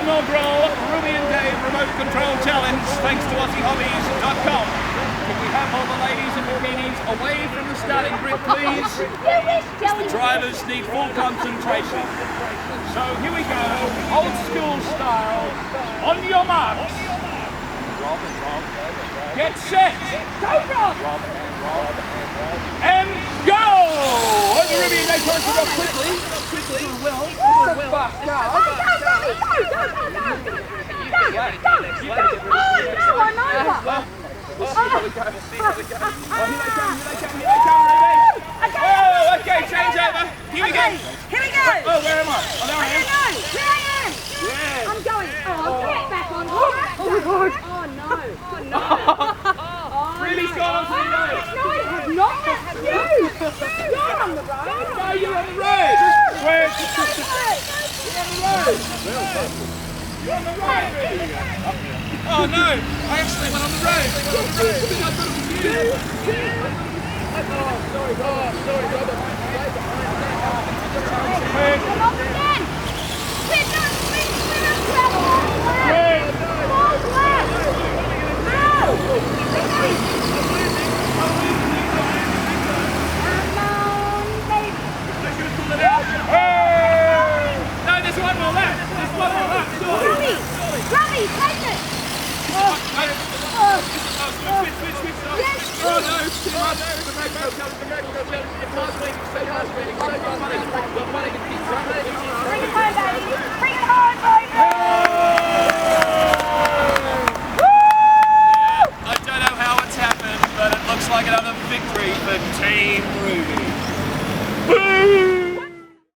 inaugural Ruby and Dave Remote Control Challenge, thanks to AussieHobbies.com. Can we have all the ladies in bikinis away from the starting grid, please? The drivers need full concentration. So here we go, old school style. On your marks. Get set. Go, Rob. And go! And the Ruby and Dave turns to go quickly. Quickly, Will. Fast go. Go! Oh no, I'm over! We'll see how we go. Oh, here they come, Ruby. Oh, okay, change over. Here we go. Here we go! Oh, where am I? Oh, there I am. Here I am! Yeah. I'm going. Oh, get back on track. Oh my god. Oh no. Oh no. Ruby's gone onto the road. No, it has not. That's you. You're on the road. No, you're on the road. Where? You're on the road. You're on the road, Ruby. Oh no, I actually went on the road. I thought it was you. Oh, sorry, brother.